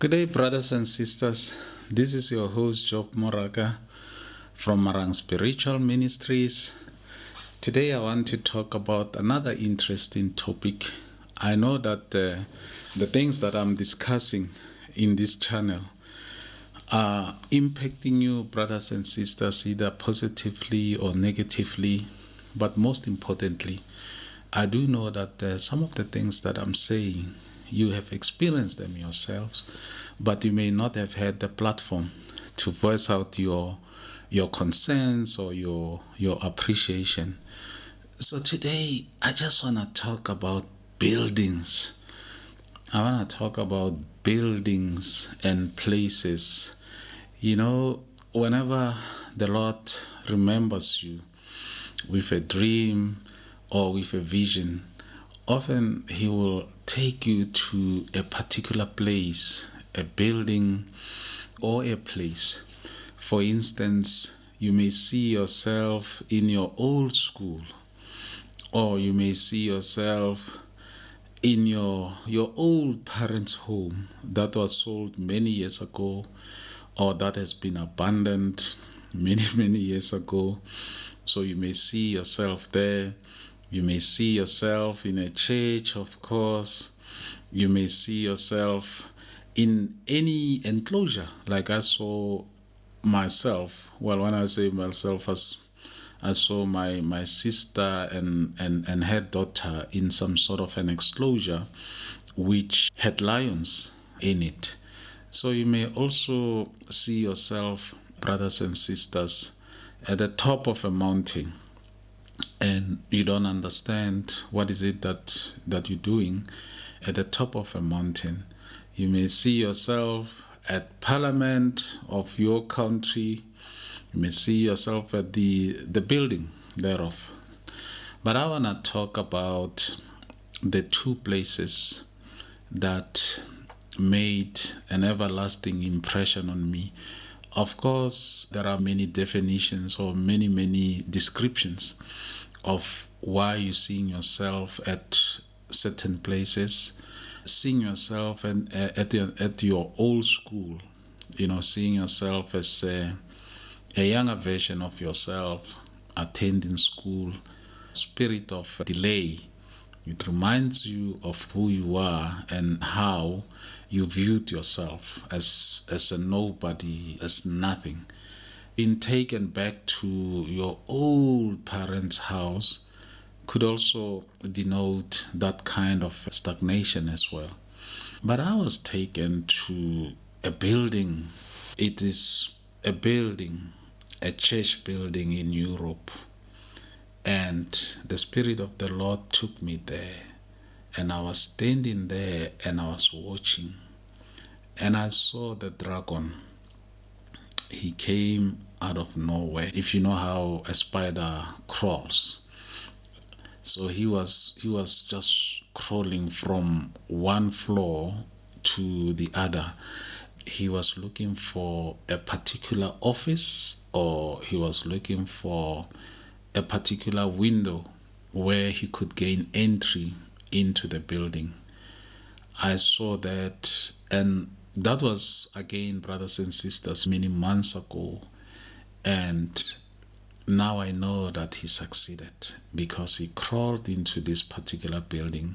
Good day, brothers and sisters. This is your host, Job Moraga from Marang Spiritual Ministries. Today, I want to talk about another interesting topic. I know that the things that I'm discussing in this channel are impacting you, brothers and sisters, either positively or negatively. But most importantly, I do know that some of the things that I'm saying, you have experienced them yourselves, but you may not have had the platform to voice out your concerns or your appreciation. So today, I just want to talk about buildings. I want to talk about buildings and places. You know, whenever the Lord remembers you with a dream or with a vision, often He will take you to a particular place, a building, or a place. For instance, you may see yourself in your old school, or you may see yourself in your old parents' home that was sold many years ago, or that has been abandoned many years ago. So you may see yourself there. You may see yourself in a church, of course. You may see yourself in any enclosure, like I saw myself. Well, when I say myself, as I saw my sister and her daughter in some sort of an enclosure which had lions in it. So you may also see yourself, brothers and sisters, at the top of a mountain, and you don't understand what is it that you're doing at the top of a mountain. You may see yourself at parliament of your country. You may see yourself at the building thereof. But I want to talk about the two places that made an everlasting impression on me. Of course, there are many definitions or many descriptions of why you're seeing yourself at certain places, seeing yourself at your old school, seeing yourself as a younger version of yourself attending school, spirit of delay. It reminds you of who you are and how you viewed yourself as a nobody, as nothing. Being taken back to your old parents' house could also denote that kind of stagnation as well. But I was taken to a building. It is a building, a church building in Europe. And the Spirit of the Lord took me there. And I was standing there and I was watching. And I saw the dragon. He came out of nowhere. If you know how a spider crawls. So he was just crawling from one floor to the other. He was looking for a particular office, or he was looking for a particular window where he could gain entry into the building. I saw that, and that was, again, brothers and sisters, many months ago. And now I know that he succeeded because he crawled into this particular building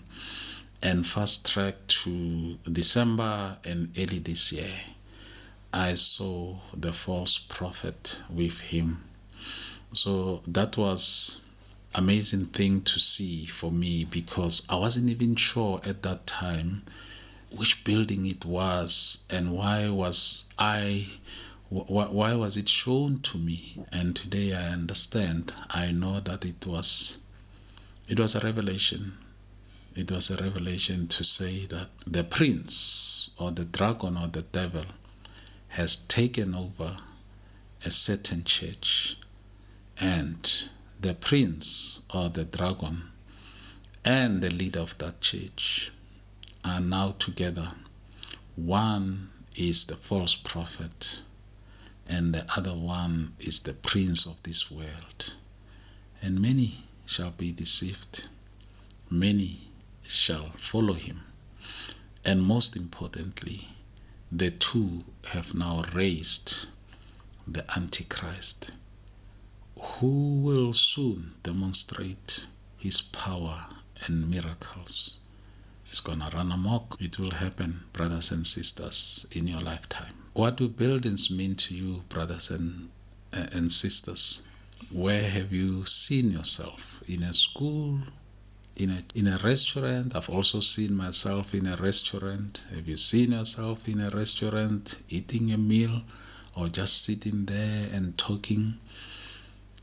and fast tracked to December and early this year. I saw the false prophet with him. So that was amazing thing to see for me, because I wasn't even sure at that time which building it was and why was it shown to me. And today I understand. I know that it was a revelation. It was a revelation to say that the prince or the dragon or the devil has taken over a certain church, and the prince or the dragon and the leader of that church are now together. One is the false prophet, and the other one is the prince of this world. And many shall be deceived. Many shall follow him. And most importantly, the two have now raised the Antichrist, who will soon demonstrate his power and miracles. It's gonna run amok. It will happen, brothers and sisters, in your lifetime. What do buildings mean to you, brothers and sisters? Where have you seen yourself? In a school? In a restaurant? I've also seen myself in a restaurant. Have you seen yourself in a restaurant eating a meal or just sitting there and talking?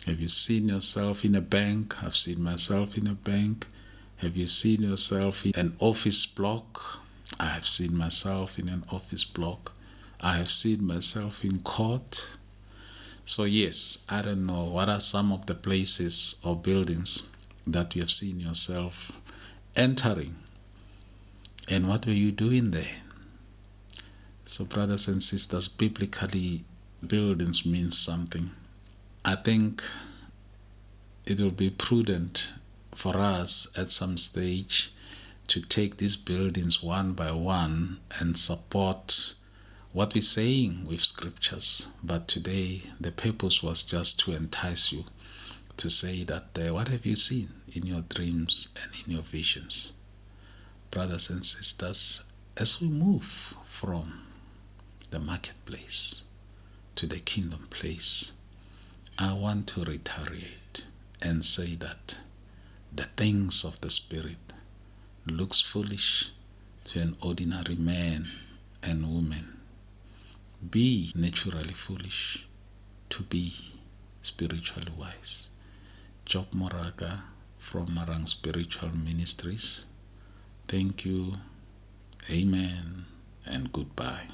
Have you seen yourself in a bank? I've seen myself in a bank. Have you seen yourself in an office block? I have seen myself in an office block. I have seen myself in court. So yes, I don't know, what are some of the places or buildings that you have seen yourself entering? And what were you doing there? So brothers and sisters, biblically, buildings mean something. I think it will be prudent for us at some stage to take these buildings one by one and support what we're saying with scriptures. But today, the purpose was just to entice you to say that what have you seen in your dreams and in your visions? Brothers and sisters, as we move from the marketplace to the kingdom place, I want to reiterate and say that the things of the Spirit looks foolish to an ordinary man and woman. Be naturally foolish to be spiritually wise. Job Moraga from Marang Spiritual Ministries. Thank you. Amen and goodbye.